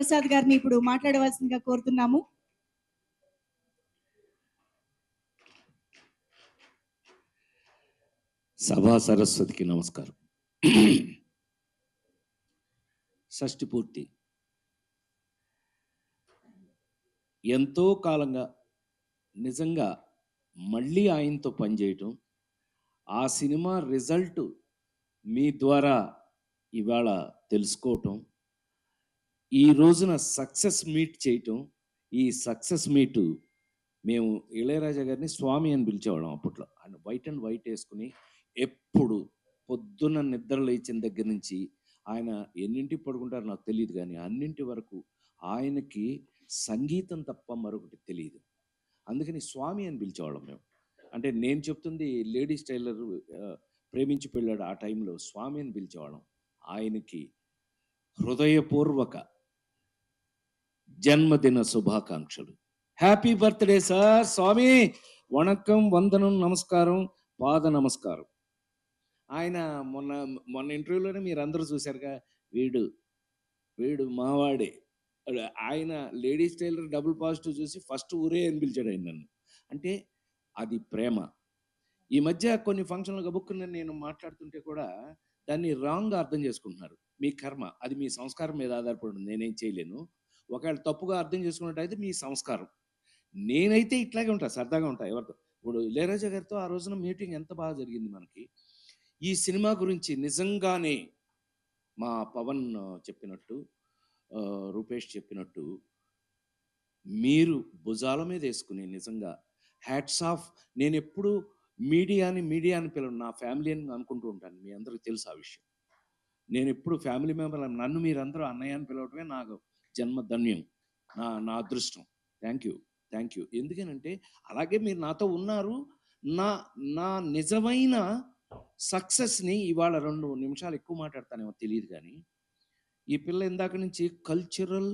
ప్రసాద్ గారిని ఇప్పుడు మాట్లాడవలసిందిగా కోరుతున్నాము. సభా సరస్వతికి నమస్కారం. షష్ఠి పూర్తి ఎంతో కాలంగా నిజంగా మళ్ళీ ఆయనతో పనిచేయటం, ఆ సినిమా రిజల్ట్ మీ ద్వారా ఇవాళ తెలుసుకోవటం, ఈ రోజున సక్సెస్ మీట్ చేయటం. ఈ సక్సెస్ మీటు మేము ఇళయరాజా గారిని స్వామి అని పిలిచేవాళ్ళం అప్పట్లో. ఆయన వైట్ అండ్ వైట్ వేసుకుని ఎప్పుడు పొద్దున్న నిద్ర లేచిన దగ్గర నుంచి ఆయన ఎన్నింటికి పడుకుంటారో నాకు తెలియదు, కానీ అన్నింటి వరకు ఆయనకి సంగీతం తప్ప మరొకటి తెలియదు. అందుకని స్వామి అని పిలిచేవాళ్ళం మేము. అంటే నేను చెప్తుంది లేడీస్ టైలర్ ప్రేమించి పెళ్ళాడు ఆ టైంలో స్వామి అని పిలిచేవాళ్ళం. ఆయనకి హృదయపూర్వక జన్మదిన శుభాకాంక్షలు. Happy birthday sir. స్వామి వణకం, వందనం, నమస్కారం, పాద నమస్కారం. ఆయన మొన్న మొన్న ఇంటర్వ్యూలోనే మీరు అందరూ చూశారుగా, వీడు వీడు మావాడే. ఆయన లేడీస్ టైలర్ డబుల్ పాజిటివ్ చూసి ఫస్ట్ ఊరే అని పిలిచాడు ఆయన నన్ను. అంటే అది ప్రేమ. ఈ మధ్య కొన్ని ఫంక్షన్లు గబుక్కుని నేను మాట్లాడుతుంటే కూడా దాన్ని రాంగ్గా అర్థం చేసుకుంటున్నారు. మీ కర్మ, అది మీ సంస్కారం మీద ఆధారపడి ఉంది, నేనేం చేయలేను. ఒకవేళ తప్పుగా అర్థం చేసుకున్నట్టయితే మీ సంస్కారం. నేనైతే ఇట్లాగే ఉంటా, సరదాగా ఉంటా ఎవరితో. ఇప్పుడు ఇళయరాజా గారితో ఆ రోజున మీటింగ్ ఎంత బాగా జరిగింది మనకి. ఈ సినిమా గురించి నిజంగానే మా పవన్ చెప్పినట్టు, రూపేష్ చెప్పినట్టు, మీరు భుజాల మీద వేసుకుని నిజంగా హ్యాట్స్ ఆఫ్. నేను ఎప్పుడు మీడియాని పిలవను, నా ఫ్యామిలీ అని అనుకుంటూ ఉంటాను. మీ అందరికీ తెలుసు ఆ విషయం. నేను ఎప్పుడు ఫ్యామిలీ మెంబర్, నన్ను మీరందరూ అన్నయ్య అని పిలవటమే నాకు జన్మధన్యం, నా అదృష్టం. Thank you. ఎందుకనంటే అలాగే మీరు నాతో ఉన్నారు. నా నా నిజమైన సక్సెస్ని ఇవాళ 2 నిమిషాలు ఎక్కువ మాట్లాడతానేమో తెలియదు, కానీ ఈ పిల్ల ఇందాక నుంచి కల్చరల్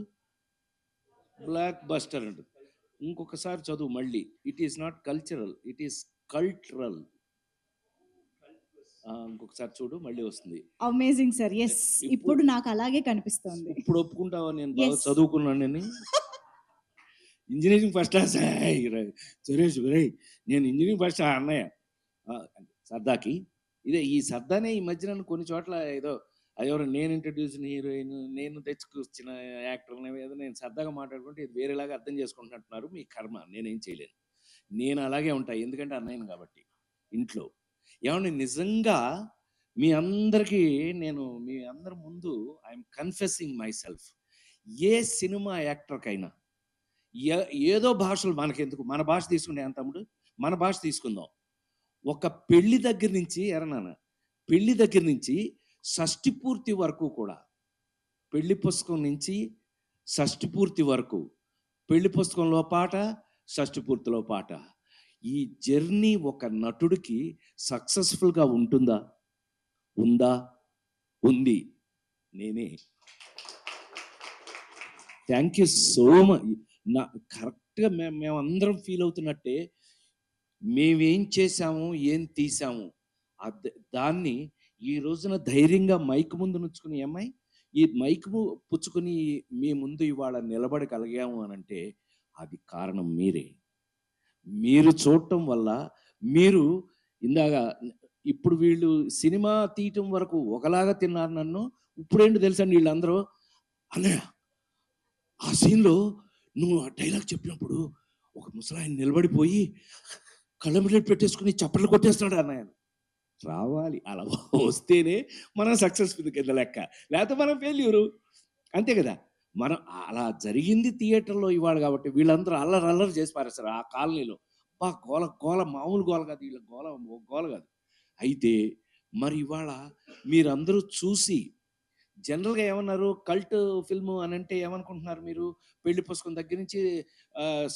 బ్లాక్ బస్టర్ అంటుంది. ఇంకొకసారి చదువు మళ్ళీ. It is not cultural, it is cultural. ఇంకొకసారి చూడు, మళ్ళీ వస్తుంది. Amazing sir. ఎస్, ఇప్పుడు నాకు అలాగే కనిపిస్తుంది. ఇప్పుడు ఒప్పుకుంటావా నేను బాగా చదువుకున్నానని? ఇంజనీరింగ్ ఫస్ట్ క్లాస్ సురేష్, నేను ఇంజనీరింగ్ ఫస్ట్ అన్నయ్య సర్దాకి. ఇదే ఈ సర్దానే ఈ మధ్య నన్ను కొన్ని చోట్ల ఏదో అదెవరో నేను ఇంట్రడ్యూస్ హీరోయిన్, నేను తెచ్చుకొచ్చిన యాక్టర్ ఏదో నేను సరదాగా మాట్లాడుకుంటే ఇది వేరేలాగా అర్థం చేసుకుంటున్నట్టున్నారు. మీ కర్మ, నేనేం చేయలేను. నేను అలాగే ఉంటా, ఎందుకంటే అన్నయ్యను కాబట్టి ఇంట్లో. ఏమంటే నిజంగా మీ అందరికీ నేను మీ అందరి ముందు ఐఎమ్ కన్ఫెసింగ్ మై సెల్ఫ్. ఏ సినిమా యాక్టర్కైనా ఏదో భాషలు మనకెందుకు, మన భాష తీసుకుంటే ఏం తమ్ముడు, మన భాష తీసుకుందాం. ఒక పెళ్లి దగ్గర నుంచి పెళ్లి దగ్గర నుంచి షష్ఠి పూర్తి వరకు కూడా, పెళ్లి పుస్తకం నుంచి షష్ఠి పూర్తి వరకు, పెళ్లి పుస్తకంలో పాట, షష్ఠి పూర్తిలో పాట, ఈ జర్నీ ఒక నటుడికి సక్సెస్ఫుల్గా ఉంటుందా? ఉంది. నేనే. Thank you so much. నా కరెక్ట్గా మేమందరం ఫీల్ అవుతున్నట్టే, మేమేం చేశాము, ఏం తీసాము, దాన్ని ఈ రోజున ధైర్యంగా మైక్ ముందు నుంచుకుని, అమ్మాయి ఈ మైక్ పుచ్చుకుని మీ ముందు ఇవాళ నిలబడగలిగాము అని అంటే అది కారణం మీరే. మీరు చూడటం వల్ల, మీరు ఇందాక ఇప్పుడు వీళ్ళు సినిమా తీయటం వరకు ఒకలాగా తిన్నారు నన్ను, ఇప్పుడేంటి తెలుసండి వీళ్ళందరూ, అన్నయ్య ఆ సీన్లో నువ్వు ఆ డైలాగ్ చెప్పినప్పుడు ఒక ముసలాయన నిలబడిపోయి కళ్ళమిట్లు పెట్టేసుకుని చప్పట్లు కొట్టేస్తున్నాడు అన్నయ్య. రావాలి, అలా వస్తేనే మనం సక్సెస్ఫుల్ కింద లెక్క, లేకపోతే మనం ఫెయిల్యూరు, అంతే కదా. మనం అలా జరిగింది థియేటర్లో ఇవాళ కాబట్టి వీళ్ళందరూ అల్లరి చేసి పారేస్తారు ఆ కాలనీలో. గోల మామూలు గోల కాదు, వీళ్ళ గోల కాదు. అయితే మరి ఇవాళ మీరందరూ చూసి జనరల్గా ఏమన్నారు, కల్ట్ ఫిల్మ్ అని అంటే ఏమనుకుంటున్నారు మీరు? పెళ్లి పుస్తకం దగ్గర నుంచి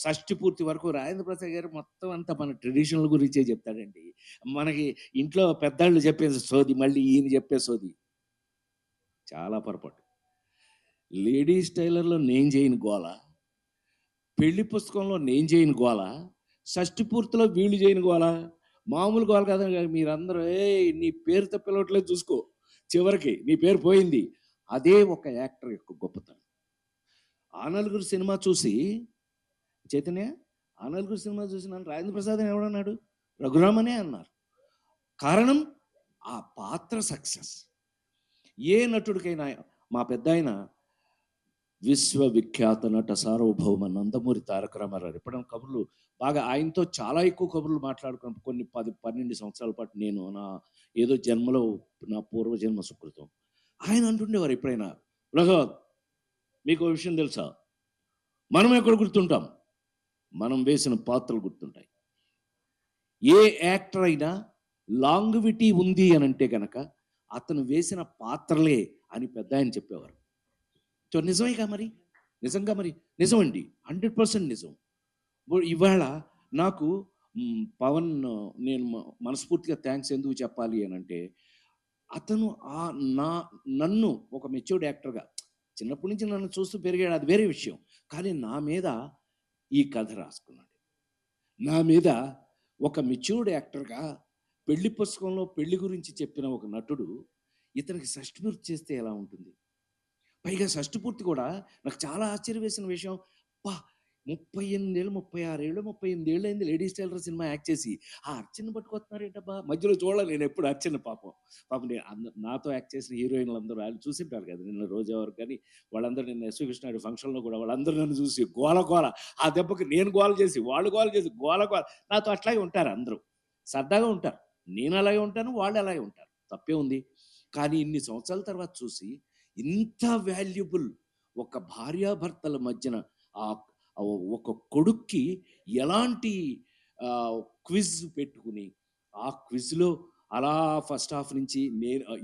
షష్ఠి పూర్తి వరకు రాజేంద్ర ప్రసాద్ గారు మొత్తం అంతా మన ట్రెడిషనల్ గురించే చెప్తాడండి. మనకి ఇంట్లో పెద్దాళ్ళు చెప్పే సోది మళ్ళీ ఈయన చెప్పే సోది చాలా పొరపాటు. లేడీస్ టైలర్లో నేను చేయని గోల, పెళ్లి పుస్తకంలో నేను చేయని గోల, షష్ఠి పూర్తిలో వీళ్ళు చేయని గోల, మామూలు గోల కాదు. మీరందరూ నీ పేరుతో పిలవట్లేదు చూసుకో, చివరికి నీ పేరు పోయింది. అదే ఒక యాక్టర్ యొక్క గొప్పతనం. ఆ నలుగురు సినిమా చూసి చైతన్య, ఆ నలుగురు సినిమా చూసి నన్ను రాజేంద్ర ప్రసాద్ అని ఎవడన్నాడు? రఘురామనే అన్నారు. కారణం ఆ పాత్ర సక్సెస్. ఏ నటుడికైనా మా పెద్దాయన విశ్వవిఖ్యాత నట సార్వభౌమ నందమూరి తారక రామారావు ఎప్పుడైనా కబుర్లు బాగా ఆయనతో చాలా ఎక్కువ కబుర్లు మాట్లాడుకున్నాం. కొన్ని 10-12 సంవత్సరాల పాటు నేను నా ఏదో జన్మలో నా పూర్వజన్మ సుకృతం. ఆయన అంటుండేవారు ఎప్పుడైనా, "ప్రసాద్, మీకు విషయం తెలుసా? మనం ఎక్కడ గుర్తుంటాం? మనం వేసిన పాత్రలు గుర్తుంటాయి. ఏ యాక్టర్ అయినా లాంగివిటీ ఉంది అని అంటే గనక అతను వేసిన పాత్రలే" అని పెద్దాయన చెప్పేవారు. సో నిజమేగా మరి. నిజంగా మరి. నిజమండి. 100% నిజం. ఇవాళ నాకు పవన్ నేను మనస్ఫూర్తిగా థాంక్స్ ఎందుకు చెప్పాలి అనంటే, అతను నా నన్ను ఒక మెచ్యూర్డ్ యాక్టర్‌గా చిన్నప్పటి నుంచి నన్ను చూస్తూ పెరిగాడు, అది వేరే విషయం. కానీ నా మీద ఈ కథ రాసుకున్నాడు. నా మీద ఒక మెచ్యూర్డ్ యాక్టర్‌గా పెళ్లి పుస్తకంలో పెళ్లి గురించి చెప్పిన ఒక నటుడు, ఇతనికి షష్టిపూర్తి చేస్తే ఎలా ఉంటుంది? పైగా షష్టిపూర్తి కూడా నాకు చాలా ఆశ్చర్యం వేసిన విషయం. అబ్బా! 38 ఏళ్ళు, 36 ఏళ్ళు, 38 ఏళ్ళయింది 'లేడీస్ టైలర్' సినిమా యాక్ట్ చేసి. ఆ అర్చనని పట్టుకొస్తున్నారేంటబ్బా! మధ్యలో చూడలే నేనెప్పుడు అర్చన పాపం. పాపం నాతో యాక్ట్ చేసిన హీరోయిన్‌లందరూ ఆళ్ళు చూసుంటారు కదా! నిన్న రోజా వరకు కానీ, వాళ్ళందరూ నిన్న 'ఎస్వి కృష్ణారెడ్డి' ఫంక్షన్‌లో కూడా వాళ్ళందరూ నన్ను చూసి గోల గోల. ఆ దెబ్బకి నేను గోల చేసి, వాళ్ళు గోల చేసి, గోల గోల. నాతో అట్లాగే ఉంటారు అందరూ. సరదాగా ఉంటారు. నేను అలాగే ఉంటాను, వాళ్ళు అలాగే ఉంటారు. తప్పే ఉంది. కానీ ఇన్ని సంవత్సరాల తర్వాత చూసి ఇంత వాల్యుబుల్ ఒక భార్యాభర్తల మధ్యన ఆహ్, ఒక కొడుక్కి ఎలాంటి క్విజ్ పెట్టుకుని, ఆ క్విజ్‌లో అలా ఫస్ట్ హాఫ్ నుంచి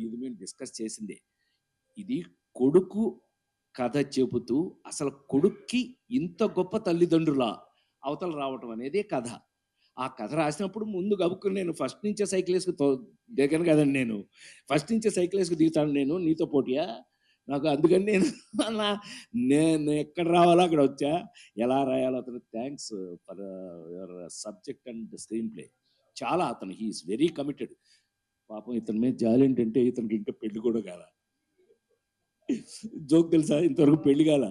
ఇది మేము డిస్కస్ చేసిందే. ఇది కొడుకు కథ చెబుతూ అసలు కొడుక్కి ఇంత గొప్ప తల్లిదండ్రులా అవతల రావటం అనేదే కథ. ఆ కథ రాసినప్పుడు ముందు గబుక్కుని నేను ఫస్ట్ నుంచే సైకిల్ ఏసుకొని దిగను కదండీ నేను. ఫస్ట్ నుంచే సైకిల్ ఏసుకొని దిగుతాను నేను నీతో పోటీయా? నాకు అందుకని నేను నా నేను ఎక్కడ రావాలో అక్కడ వచ్చా. ఎలా రాయాలో అతనికి thanks for your subject and screen play. చాలా అతను హి ఈస్ వెరీ కమిటెడ్. పాపం ఇతని మీద జాలేంటంటే ఇతనికి ఇంకా పెళ్లి కూడా కాలా. జోక్ తెలుసా? ఇంతవరకు పెళ్లి కాల.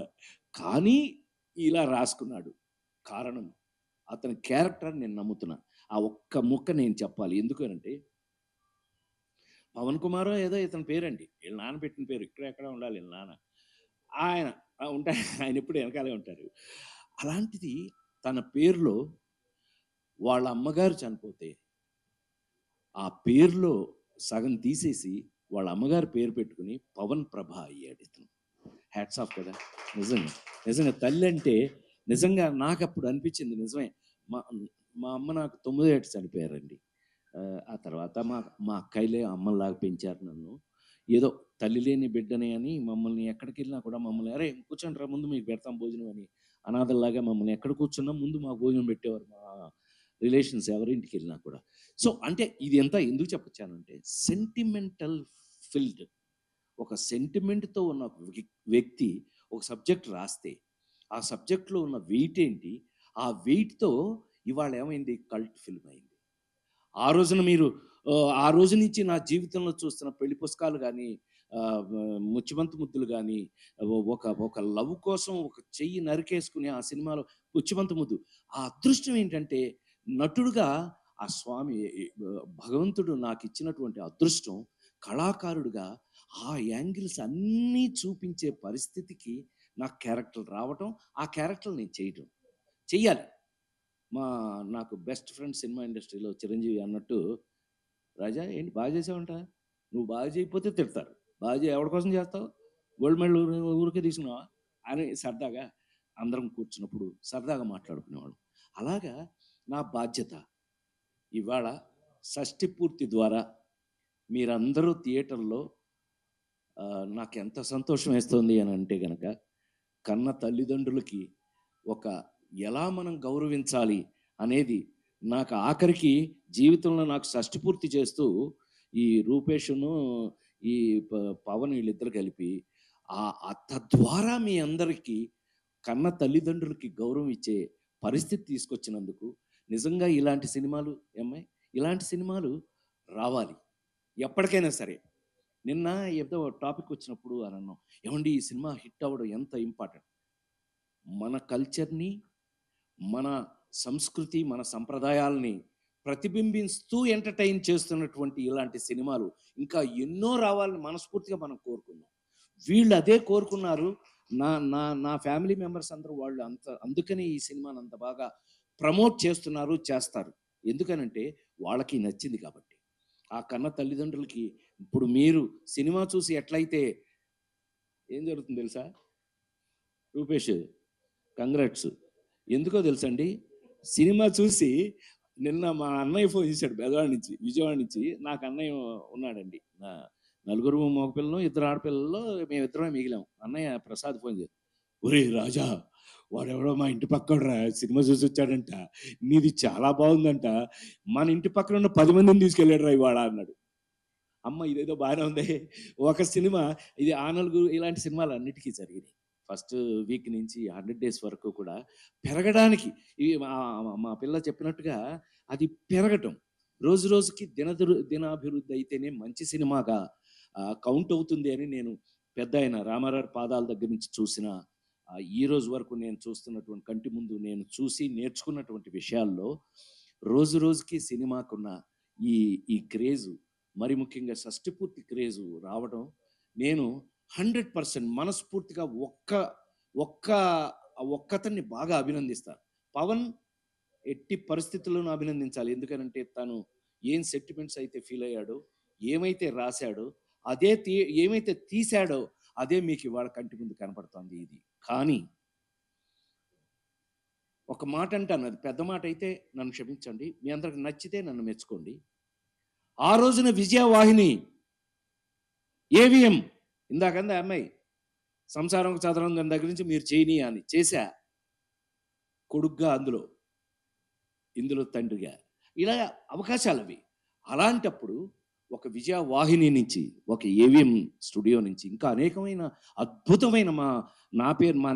కానీ ఇలా రాసుకున్నాడు. కారణం అతని క్యారెక్టర్ నేను నమ్ముతున్నా. ఆ ఒక్క ముక్క నేను చెప్పాలి. ఎందుకనంటే పవన్ కుమారో ఏదో ఇతని పేరండి. ఈళ్ళ నాన్న పెట్టిన పేరు. ఇక్కడ ఎక్కడ ఉండాలి ఈళ్ళ నాన్న. ఆయన ఆయన ఎప్పుడు వెనకాలే ఉంటారు. అలాంటిది తన పేరులో వాళ్ళ అమ్మగారు చనిపోతే, ఆ పేరులో సగం తీసేసి వాళ్ళ అమ్మగారి పేరు పెట్టుకొని పవన్ ప్రభ అయ్యాడు ఇతను. హ్యాట్స్ ఆఫ్ కదా! నిజంగా. నిజంగా తల్లంటే నిజంగా నాకప్పుడు అనిపించింది నిజమే. మా మా అమ్మ నాకు 9 ఏట చనిపోయారండి. ఆ తర్వాత మా మా అక్కయ్యలే అమ్మల్లాగా పెంచారు నన్ను. ఏదో తల్లి లేని బిడ్డని అని మమ్మల్ని ఎక్కడికెళ్ళినా కూడా మమ్మల్ని "అరేయ్! కూర్చోండిరా ముందు మీకు పెడతాం భోజనం" అని అనాథల్లాగా మమ్మల్ని ఎక్కడ కూర్చున్నా ముందు మాకు భోజనం పెట్టేవారు మా రిలేషన్స్ ఎవరింటికెళ్ళినా కూడా. సో, అంటే ఇది ఎంత ఎందుకు చెప్పొచ్చానంటే సెంటిమెంటల్ ఫిల్డ్. ఒక సెంటిమెంట్‌తో ఉన్న ఒక వ్యక్తి ఒక సబ్జెక్ట్ రాస్తే, ఆ సబ్జెక్ట్‌లో ఉన్న వెయిట్ ఏంటి? ఆ వెయిట్‌తో ఇవాళ ఏమైంది? కల్ట్ ఫిల్మ్ అయింది. ఆ రోజున మీరు ఆ రోజు నుంచి నా జీవితంలో చూస్తున్న పెళ్లి పుస్తకాలు గాని, ముత్యమంత ముద్దులు గాని, ఒక ఒక లవ్ కోసం ఒక చెయ్యి నరికేసుకుని ఆ సినిమాలో 'ముత్యమంత ముద్దు' ఆ అదృష్టం ఏంటంటే నటుడుగా ఆ స్వామి భగవంతుడు నాకిచ్చినటువంటి అదృష్టం కళాకారుడిగా ఆ యాంగిల్స్ అన్నీ చూపించే పరిస్థితికి నాకు క్యారెక్టర్ రావటం, ఆ క్యారెక్టర్ నేను చేయటం. చెయ్యాలి. మా నాకు బెస్ట్ ఫ్రెండ్ సినిమా ఇండస్ట్రీలో చిరంజీవి అన్నట్టు, "రాజా ఏంటి బాగా చేసావంట? నువ్వు బాగా చేయకపోతే తిడతారు. బాగా ఎవడి కోసం చేస్తావు? గోల్డ్ మెడల్ ఊరికే తీసుకున్నావా?" అని సరదాగా అందరం కూర్చున్నప్పుడు సరదాగా మాట్లాడుకునేవాళ్ళం. అలాగా నా బాధ్యత ఇవాళ షష్టి పూర్తి ద్వారా మీరందరూ థియేటర్‌లో నాకెంత సంతోషం వేస్తుంది అని అంటే గనక, కన్న తల్లిదండ్రులకి ఒక ఎలా మనం గౌరవించాలి అనేది నాకు ఆఖరికి జీవితంలో నాకు షష్టి పూర్తి చేస్తూ ఈ రూపేషును, ఈ ప పవన్ వీళ్ళిద్దరు కలిపి తద్వారా మీ అందరికీ కన్న తల్లిదండ్రులకి గౌరవం ఇచ్చే పరిస్థితి తీసుకొచ్చినందుకు నిజంగా ఇలాంటి సినిమాలు ఏమ్మాయి? ఇలాంటి సినిమాలు రావాలి. ఎప్పటికైనా సరే. నిన్న ఏదో టాపిక్ వచ్చినప్పుడు అని అన్నాం. ఏవండీ ఈ సినిమా హిట్ అవ్వడం ఎంత ఇంపార్టెంట్. మన కల్చర్ని, మన సంస్కృతి, మన సంప్రదాయాల్ని ప్రతిబింబిస్తూ ఎంటర్టైన్ చేస్తున్నటువంటి ఇలాంటి సినిమాలు ఇంకా ఎన్నో రావాలని మనస్ఫూర్తిగా మనం కోరుకున్నాం. వీళ్ళు అదే కోరుకున్నారు. నా నా నా ఫ్యామిలీ మెంబర్స్ అందరూ వాళ్ళు అందుకని ఈ సినిమాని అంత బాగా ప్రమోట్ చేస్తున్నారు, చేస్తారు. ఎందుకనంటే వాళ్ళకి నచ్చింది కాబట్టి. ఆ కన్న తల్లిదండ్రులకి ఇప్పుడు మీరు సినిమా చూసి ఎట్లయితే ఏం జరుగుతుంది తెలుసా? రూపేష్, కంగ్రాట్స్. ఎందుకో తెలుసండి, సినిమా చూసి నిన్న మా అన్నయ్య ఫోన్ చేశాడు విజయవాడ నుంచి. నాకు అన్నయ్య ఉన్నాడండి. నలుగురు మగపిల్లలు, 2 ఆడపిల్లల్లో మేమిద్దరమే మిగిలాం. అన్నయ్య ప్రసాద్ ఫోన్ చేసి, ఒరే రాజా, వాడెవడో మా ఇంటి పక్కడరా సినిమా చూసి వచ్చాడంట, నీది చాలా బాగుందంట, మన ఇంటి పక్కన ఉన్న 10 మందిని తీసుకెళ్ళాడు రా ఇవాళ అన్నాడు. అమ్మ ఇదేదో బాగానే ఉంది. ఒక సినిమా ఇది ఆ నలుగురు ఇలాంటి సినిమాలు అన్నిటికీ జరిగినాయి. ఫస్ట్ వీక్ నుంచి 100 డేస్ వరకు కూడా పెరగడానికి ఇవి మా పిల్ల చెప్పినట్టుగా అది పెరగటం. రోజు రోజుకి దినాభివృద్ధి అయితేనే మంచి సినిమాగా కౌంట్ అవుతుంది అని నేను పెద్ద ఆయన రామారావు పాదాల దగ్గర నుంచి చూసిన ఈ రోజు వరకు నేను చూస్తున్నటువంటి కంటి ముందు నేను చూసి నేర్చుకున్నటువంటి విషయాల్లో రోజు రోజుకి సినిమాకున్న ఈ ఈ క్రేజు, మరి ముఖ్యంగా షష్టిపూర్తి క్రేజు రావడం నేను 100% మనస్ఫూర్తిగా ఒక్కతన్ని బాగా అభినందిస్తాను. పవన్ ఎట్టి పరిస్థితుల్లోనూ అభినందించాలి. ఎందుకనంటే తను ఏం సెంటిమెంట్స్ అయితే ఫీల్ అయ్యాడో, ఏమైతే రాశాడో, ఏమైతే తీశాడో అదే మీకు ఇవాళ కంటి ముందు కనపడుతోంది ఇది. కానీ ఒక మాట అంటాను, అది పెద్ద మాట అయితే నన్ను క్షమించండి, మీ అందరికి నచ్చితే నన్ను మెచ్చుకోండి. ఆ రోజున విజయవాహిని ఏవిఎం ఇందాకంది అమ్మాయి సంసారం చదరం దాని దగ్గర నుంచి మీరు చేయని అని చేశా, కొడుగ్గా ఇందులో తండ్రిగా, ఇలా అవకాశాలు అవి. అలాంటప్పుడు ఒక విజయవాహిని నుంచి, ఒక ఏవిఎం స్టూడియో నుంచి ఇంకా అనేకమైన అద్భుతమైన నా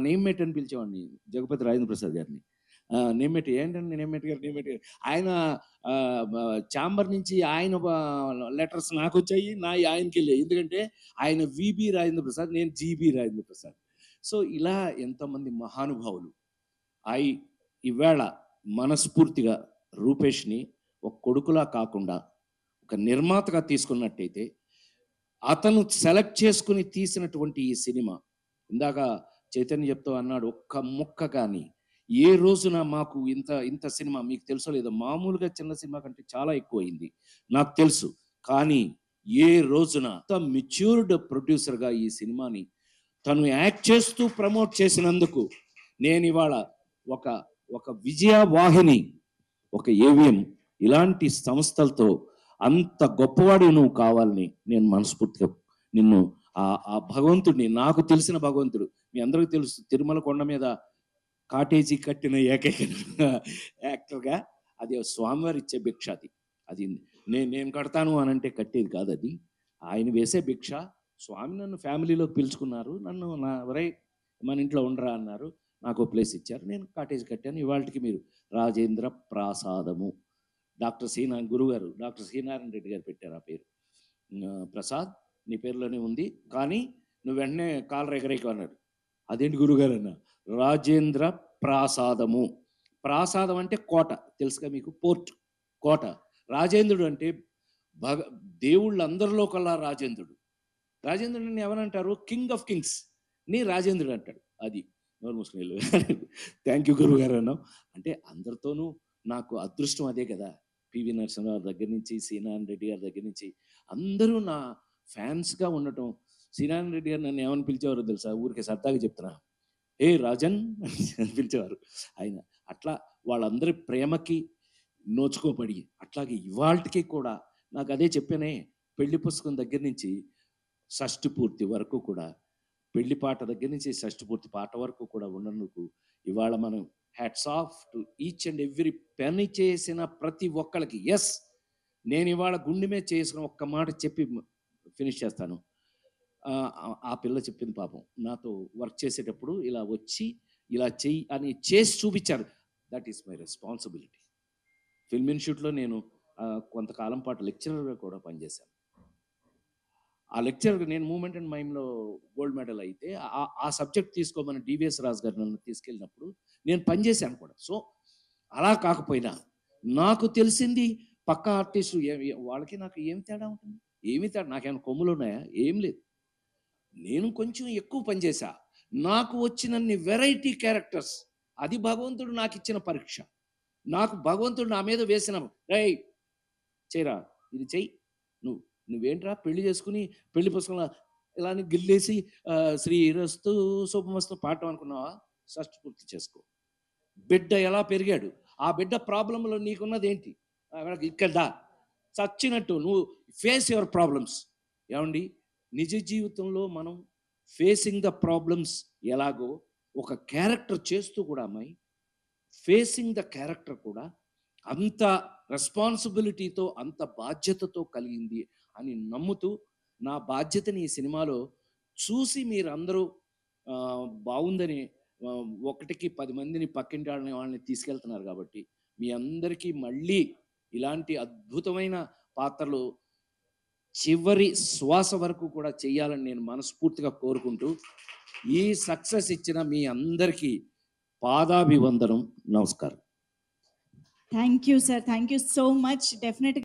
నేమ్మేట్ అని పిలిచేవాడిని జగపతి రాజేంద్ర ప్రసాద్ గారిని. నేమ్మేట్ ఏంటండి, నేమ్మేట్ గారు ఆయన ఛాంబర్ నుంచి ఆయన లెటర్స్ నాకు వచ్చాయి, ఆయనకి వెళ్ళాయి. ఎందుకంటే ఆయన విబి రాజేంద్ర ప్రసాద్, నేను జిబి రాజేంద్ర ప్రసాద్. సో ఇలా ఎంతోమంది మహానుభావులు ఈవేళ మనస్ఫూర్తిగా రూపేష్ని ఒక కొడుకులా కాకుండా ఒక నిర్మాతగా తీసుకున్నట్టయితే, అతను సెలెక్ట్ చేసుకుని తీసినటువంటి ఈ సినిమా, ఇందాక చైతన్య చెప్తూ అన్నాడు, ఒక్క ముక్క కానీ ఏ రోజున మాకు ఇంత సినిమా మీకు తెలుసో లేదో, మామూలుగా చిన్న సినిమా కంటే చాలా ఎక్కువ అయింది నాకు తెలుసు. కానీ ఏ రోజున మెచ్యూర్డ్ ప్రొడ్యూసర్గా ఈ సినిమాని తను యాక్ట్ చేస్తూ ప్రమోట్ చేసినందుకు నేను ఇవాళ ఒక విజయవాహిని, ఒక ఏవిఎం ఇలాంటి సంస్థలతో అంత గొప్పవాడు నువ్వు కావాలని నేను మనస్ఫూర్తిగా నిన్ను ఆ భగవంతుడిని, నాకు తెలిసిన భగవంతుడు, మీ అందరికీ తెలుసు, తిరుమల కొండ మీద కాటేజీ కట్టిన ఏకైక యాక్టర్గా అది స్వామివారి ఇచ్చే భిక్ష. అది నేను కడతాను అని అంటే కట్టేది కాదు, అది ఆయన వేసే భిక్ష. స్వామి నన్ను ఫ్యామిలీలోకి పిలుచుకున్నారు, నన్ను మన ఇంట్లో ఉండరా అన్నారు, నాకు ప్లేస్ ఇచ్చారు, నేను కాటేజ్ కట్టాను. ఇవాళకి మీరు రాజేంద్ర ప్రాసాదము, గురుగారు డాక్టర్ శ్రీనారాయణ రెడ్డి గారు పెట్టారు ఆ పేరు. ప్రసాద్ నీ పేరులోనే ఉంది, కానీ నువ్వు వెంటనే కాలర్ ఎగరేకు అన్నాడు. అదేంటి గురుగారు అన్న, రాజేంద్ర ప్రాసాదము. ప్రాసాదం అంటే కోట, తెలుసుగా మీకు, పోర్ట్, కోట. రాజేంద్రుడు అంటే దేవుళ్ళందరిలో కల్లా రాజేంద్రుడు. రాజేంద్రుడిని ఎవరంటారు? కింగ్ ఆఫ్ కింగ్స్ ని రాజేంద్రుడు అంటాడు. అది నోరు మూసుకుని థ్యాంక్ యూ గురువు గారు అన్నాం. అంటే అందరితోనూ నాకు అదృష్టం అదే కదా. పివి నరసింహరావు దగ్గర నుంచి, శ్రీనారాయణ రెడ్డి గారి దగ్గర నుంచి అందరూ నా ఫ్యాన్స్గా ఉండటం. శ్రీనారాయణ రెడ్డి గారు నన్ను ఏమని పిలిచేవారు తెలుసా? ఊరికి సరదాగా చెప్తున్నా, ఏ రాజన్ అని పిలిచేవారు ఆయన. అట్లా వాళ్ళందరి ప్రేమకి నోచుకోబడి, అట్లాగే ఇవాళకి కూడా నాకు అదే చెప్పానే, పెళ్లి పుస్తకం దగ్గర నుంచి షష్టి పూర్తి వరకు కూడా, పెళ్లి పాట దగ్గర నుంచి షష్టి పూర్తి పాట వరకు కూడా ఉన్నందుకు ఇవాళ మనం hats off to each and every పని చేసిన ప్రతి ఒక్కరికి. ఎస్, నేను ఇవాళ గుండె మీద చేసుకుని ఒక్క మాట చెప్పి ఫినిష్ చేస్తాను. ఆ పిల్ల చెప్పింది, పాపం నాతో వర్క్ చేసేటప్పుడు ఇలా వచ్చి ఇలా చెయ్యి అని చేసి చూపించారు. That is my responsibility. Film ఇన్స్టిట్యూట్లో నేను కొంతకాలం పాటు లెక్చరర్గా కూడా పనిచేశాను. ఆ లెక్చర్ నేను మూమెంట్ అండ్ మైమ్లో గోల్డ్ మెడల్ అయితే ఆ సబ్జెక్ట్ తీసుకోమని డివిఎస్ రాజు గారు నన్ను తీసుకెళ్ళినప్పుడు నేను పనిచేశాను కూడా. సో అలా కాకపోయినా నాకు తెలిసింది పక్క ఆర్టిస్టు వాళ్ళకి నాకు ఏం తేడా ఉంటుంది? ఏమి తేడా? నాకేమైనా కొమ్ములు ఉన్నాయా? ఏం లేదు. నేను కొంచెం ఎక్కువ పనిచేశా. నాకు వచ్చినన్ని వెరైటీ క్యారెక్టర్స్, అది భగవంతుడు నాకు ఇచ్చిన పరీక్ష. నాకు భగవంతుడు నా మీద వేసిన, రేయ్ చేయరా, ఇది చెయ్యి, నువ్వేంట్రా పెళ్లి చేసుకుని పెళ్లి పుస్తకంలో ఇలా అని గిల్లేసి శ్రీరస్తు శుభమస్తు పాడటం అనుకున్నావా? షష్టి పూర్తి చేసుకో. బిడ్డ ఎలా పెరిగాడు, ఆ బిడ్డ ప్రాబ్లంలో నీకున్నది ఏంటి? ఇక్కడ దా, చచ్చినట్టు నువ్వు ఫేస్ యువర్ ప్రాబ్లమ్స్. ఏమండి, నిజ జీవితంలో మనం ఫేసింగ్ ద ప్రాబ్లమ్స్ ఎలాగో ఒక క్యారెక్టర్ చేస్తూ కూడా అమ్మాయి ఫేసింగ్ ద క్యారెక్టర్ కూడా అంత రెస్పాన్సిబిలిటీతో, అంత బాధ్యతతో కలిగింది అని నమ్ముతూ, నా బాధ్యతని ఈ సినిమాలో చూసి మీరందరూ బాగుందని ఒకటికి 10 మందిని పక్కింటి వాళ్ళని తీసుకెళ్తున్నారు కాబట్టి మీ అందరికీ మళ్ళీ ఇలాంటి అద్భుతమైన పాత్రలు చివరి శ్వాస వరకు కూడా చేయాలని నేను మనస్ఫూర్తిగా కోరుకుంటూ, ఈ సక్సెస్ ఇచ్చిన మీ అందరికీ పాదాభివందనం, నమస్కారం. Thank you sir, thank you so much. డెఫినెట్గా